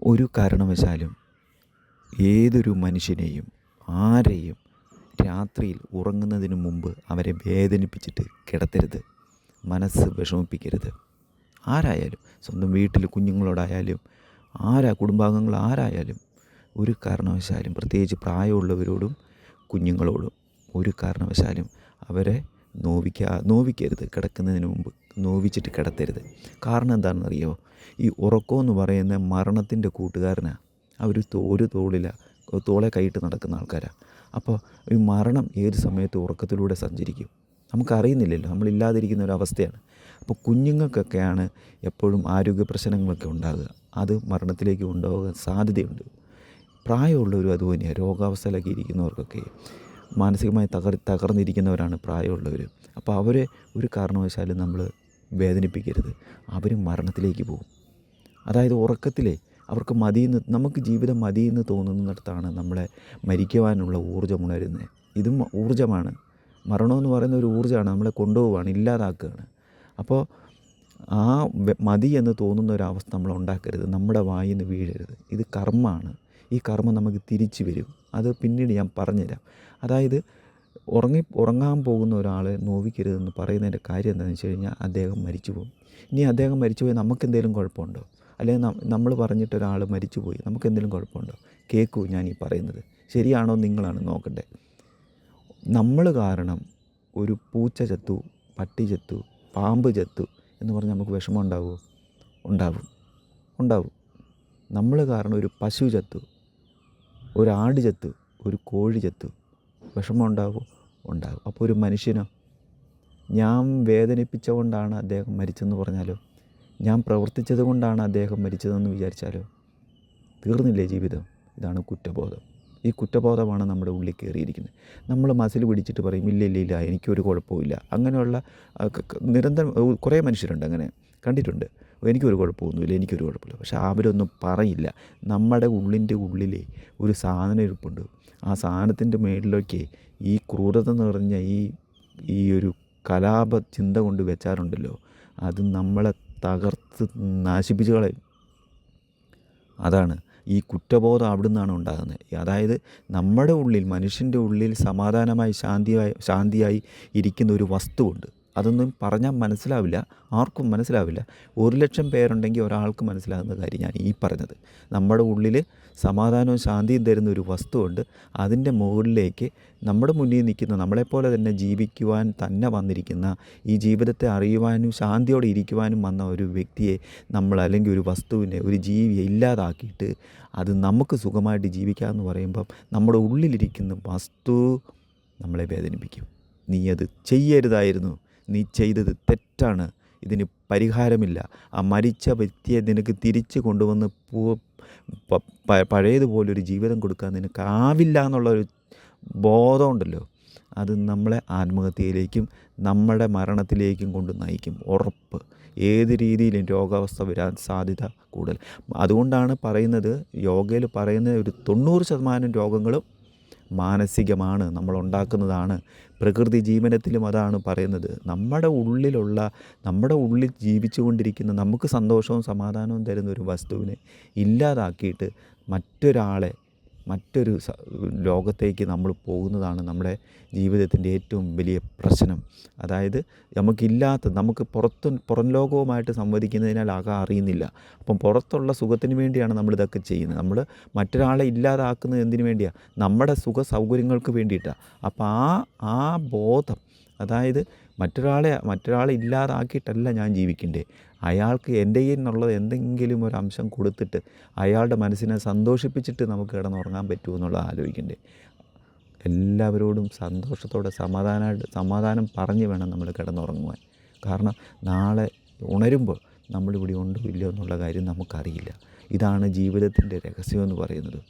ഒരു കാരണവശാലും ഏതൊരു മനുഷ്യനെയും ആരെയും രാത്രിയിൽ ഉറങ്ങുന്നതിന് മുമ്പ് അവരെ വേദനിപ്പിച്ചിട്ട് കിടത്തരുത്. മനസ്സ് വിഷമിപ്പിക്കരുത്. ആരായാലും, സ്വന്തം വീട്ടിൽ കുഞ്ഞുങ്ങളോടായാലും, കുടുംബാംഗങ്ങൾ ആരായാലും ഒരു കാരണവശാലും, പ്രത്യേകിച്ച് പ്രായമുള്ളവരോടും കുഞ്ഞുങ്ങളോടും ഒരു കാരണവശാലും അവരെ നോവിക്കരുത്. കിടക്കുന്നതിന് മുമ്പ് നോവിച്ചിട്ട് കിടത്തരുത്. കാരണം എന്താണെന്നറിയോ? ഈ ഉറക്കമെന്ന് പറയുന്ന മരണത്തിൻ്റെ കൂട്ടുകാരനാണ്. അവർ ഒരു തോളെ കൈയിട്ട് നടക്കുന്ന ആൾക്കാരാണ്. അപ്പോൾ ഈ മരണം ഏത് സമയത്ത് ഉറക്കത്തിലൂടെ സഞ്ചരിക്കും, നമുക്കറിയുന്നില്ലല്ലോ. നമ്മളില്ലാതിരിക്കുന്ന ഒരവസ്ഥയാണ്. അപ്പോൾ കുഞ്ഞുങ്ങൾക്കൊക്കെയാണ് എപ്പോഴും ആരോഗ്യ പ്രശ്നങ്ങളൊക്കെ ഉണ്ടാകുക. അത് മരണത്തിലേക്ക് കൊണ്ടുപോകാൻ സാധ്യതയുണ്ട്. പ്രായമുള്ളവരും അതുതന്നെയാണ്. രോഗാവസ്ഥയിലൊക്കെ ഇരിക്കുന്നവർക്കൊക്കെ മാനസികമായി തകർന്നിരിക്കുന്നവരാണ് പ്രായമുള്ളവർ. അപ്പോൾ അവരെ ഒരു കാരണവശാലും നമ്മൾ വേദനിപ്പിക്കരുത്. അവരും മരണത്തിലേക്ക് പോകും. അതായത് ഉറക്കത്തിലെ അവർക്ക് നമുക്ക് ജീവിതം മതിയെന്ന് തോന്നുന്നിടത്താണ് നമ്മളെ മരിക്കുവാനുള്ള ഊർജ്ജം ഉണരുന്നത്. ഇതും ഊർജ്ജമാണ്. മരണമെന്ന് പറയുന്ന ഒരു ഊർജ്ജമാണ്. നമ്മളെ കൊണ്ടുപോവുകയാണ്, ഇല്ലാതാക്കുകയാണ്. അപ്പോൾ ആ മതി എന്ന് തോന്നുന്ന ഒരവസ്ഥ നമ്മൾ ഉണ്ടാക്കരുത്. നമ്മുടെ വായിൽ നിന്ന് വീഴരുത്. ഇത് കർമ്മമാണ്. ഈ കർമ്മം നമുക്ക് തിരിച്ചു വരും. അത് പിന്നീട് ഞാൻ പറഞ്ഞുതരാം. അതായത് ഉറങ്ങാൻ പോകുന്ന ഒരാളെ നോവിക്കരുതെന്ന് പറയുന്നതിൻ്റെ കാര്യം എന്താണെന്ന് വെച്ച് കഴിഞ്ഞാൽ, അദ്ദേഹം മരിച്ചു പോകും. ഇനി അദ്ദേഹം മരിച്ചുപോയി നമുക്കെന്തെങ്കിലും കുഴപ്പമുണ്ടോ? അല്ലെങ്കിൽ നമ്മൾ പറഞ്ഞിട്ടൊരാൾ മരിച്ചുപോയി നമുക്കെന്തെങ്കിലും കുഴപ്പമുണ്ടോ? കേൾക്കൂ ഞാൻ ഈ പറയുന്നത്. ശരിയാണോ നിങ്ങളാണ് നോക്കണ്ടേ. നമ്മൾ കാരണം ഒരു പൂച്ച ചത്തു, പട്ടി ചത്തു, പാമ്പ് ചത്തു എന്ന് പറഞ്ഞാൽ നമുക്ക് വിഷമം ഉണ്ടാവുമോ? ഉണ്ടാവും. നമ്മൾ കാരണം ഒരു പശു ചത്തു, ഒരാട് ചത്തു, ഒരു കോഴി ചത്തു, വിഷമം ഉണ്ടാവും. അപ്പോൾ ഒരു മനുഷ്യനോ? ഞാൻ വേദനിപ്പിച്ചുകൊണ്ടാണ് അദ്ദേഹം മരിച്ചെന്ന് പറഞ്ഞാലോ, ഞാൻ പ്രവർത്തിച്ചത് കൊണ്ടാണ് അദ്ദേഹം മരിച്ചതെന്ന് വിചാരിച്ചാലോ, തീർന്നില്ലേ ജീവിതം? ഇതാണ് കുറ്റബോധം. ഈ കുറ്റബോധമാണ് നമ്മുടെ ഉള്ളിൽ കയറിയിരിക്കുന്നത്. നമ്മൾ മസിൽ പിടിച്ചിട്ട് പറയും, ഇല്ല എനിക്കൊരു കുഴപ്പമില്ല. അങ്ങനെയുള്ള നിരന്തരം കുറേ മനുഷ്യരുണ്ട്, അങ്ങനെ കണ്ടിട്ടുണ്ട്. എനിക്കൊരു കുഴപ്പമില്ല. പക്ഷെ അവരൊന്നും പറയില്ല. നമ്മുടെ ഉള്ളിലെ ഒരു സാധനം ഇരിപ്പുണ്ട്. ആ സാധനത്തിൻ്റെ മേളിലേക്ക് ഈ ക്രൂരത നിറഞ്ഞ ഈ ഒരു കലാപ ചിന്ത കൊണ്ട് വെച്ചാറുണ്ടല്ലോ, അത് നമ്മളെ തകർത്ത് നശിപ്പിച്ച് കളയും. അതാണ് ഈ കുറ്റബോധം അവിടെ നിന്നാണ് ഉണ്ടാകുന്നത്. അതായത് നമ്മുടെ ഉള്ളിൽ, മനുഷ്യൻ്റെ ഉള്ളിൽ സമാധാനമായി ശാന്തിയായി ഇരിക്കുന്ന ഒരു വസ്തുവുണ്ട്. അതൊന്നും പറഞ്ഞാൽ മനസ്സിലാവില്ല, ആർക്കും മനസ്സിലാവില്ല. 1,00,000 പേരുണ്ടെങ്കിൽ ഒരാൾക്ക് മനസ്സിലാകുന്ന കാര്യം ഞാൻ ഈ പറഞ്ഞത്. നമ്മുടെ ഉള്ളിൽ സമാധാനവും ശാന്തിയും തരുന്ന ഒരു വസ്തുവുണ്ട്. അതിൻ്റെ മുകളിലേക്ക് നമ്മുടെ മുന്നിൽ നിൽക്കുന്ന, നമ്മളെപ്പോലെ തന്നെ ജീവിക്കുവാൻ തന്നെ വന്നിരിക്കുന്ന, ഈ ജീവിതത്തെ അറിയുവാനും ശാന്തിയോടെ ഇരിക്കുവാനും വന്ന ഒരു വ്യക്തിയെ അല്ലെങ്കിൽ ഒരു വസ്തുവിനെ, ഒരു ജീവിയെ ഇല്ലാതാക്കിയിട്ട് അത് നമുക്ക് സുഖമായിട്ട് ജീവിക്കാമെന്ന് പറയുമ്പം നമ്മുടെ ഉള്ളിലിരിക്കുന്ന വസ്തു നമ്മളെ വേദനിപ്പിക്കും. നീ അത് ചെയ്യരുതായിരുന്നു, നീ ചെയ്തത് തെറ്റാണ്, ഇതിന് പരിഹാരമില്ല, ആ മരിച്ച വ്യക്തിയെ നിനക്ക് തിരിച്ച് കൊണ്ടുവന്ന് പഴയതുപോലൊരു ജീവിതം കൊടുക്കാൻ നിനക്കാവില്ല എന്നുള്ളൊരു ബോധമുണ്ടല്ലോ, അത് നമ്മളെ ആത്മഹത്യയിലേക്കും നമ്മുടെ മരണത്തിലേക്കും കൊണ്ട് നയിക്കും. ഉറപ്പ്. ഏത് രീതിയിലും രോഗാവസ്ഥ വരാൻ സാധ്യത കൂടുതൽ. അതുകൊണ്ടാണ് പറയുന്നത്, യോഗയിൽ പറയുന്ന ഒരു 90% രോഗങ്ങളും മാനസികമാണ്, നമ്മളുണ്ടാക്കുന്നതാണ്. പ്രകൃതി ജീവനത്തിലും അതാണ് പറയുന്നത്. നമ്മുടെ ഉള്ളിൽ ജീവിച്ചു കൊണ്ടിരിക്കുന്ന, നമുക്ക് സന്തോഷവും സമാധാനവും തരുന്ന ഒരു വസ്തുവിനെ ഇല്ലാതാക്കിയിട്ട് മറ്റൊരു ലോകത്തേക്ക് നമ്മൾ പോകുന്നതാണ് നമ്മുടെ ജീവിതത്തിൻ്റെ ഏറ്റവും വലിയ പ്രശ്നം. അതായത് നമുക്ക് പുറം ലോകവുമായിട്ട് സംവദിക്കുന്നതിനാൽ അറിയുന്നില്ല. അപ്പം പുറത്തുള്ള സുഖത്തിന് വേണ്ടിയാണ് നമ്മളിതൊക്കെ ചെയ്യുന്നത്. നമ്മൾ മറ്റൊരാളെ ഇല്ലാതാക്കുന്നത് എന്തിനു വേണ്ടിയാണ്? നമ്മുടെ സുഖ സൗകര്യങ്ങൾക്ക് വേണ്ടിയിട്ടാണ്. അപ്പോൾ ആ ബോധം, അതായത് മറ്റൊരാളെ ഇല്ലാതാക്കിയിട്ടല്ല ഞാൻ ജീവിക്കേണ്ടത്. അയാൾക്ക് എൻ്റെ കയ്യിൽ നിന്നുള്ളത് എന്തെങ്കിലും ഒരു അംശം കൊടുത്തിട്ട് അയാളുടെ മനസ്സിനെ സന്തോഷിപ്പിച്ചിട്ട് നമുക്ക് കിടന്നുറങ്ങാൻ പറ്റുമോ എന്നുള്ളത് ആലോചിക്കണ്ടേ. എല്ലാവരോടും സന്തോഷത്തോടെ സമാധാനം പറഞ്ഞ് വേണം നമ്മൾ കിടന്നുറങ്ങുവാൻ. കാരണം നാളെ ഉണരുമ്പോൾ നമ്മളിവിടെ ഉണ്ടോ ഇല്ലയോ എന്നുള്ള കാര്യം നമുക്കറിയില്ല. ഇതാണ് ജീവിതത്തിൻ്റെ രഹസ്യമെന്ന് പറയുന്നത്.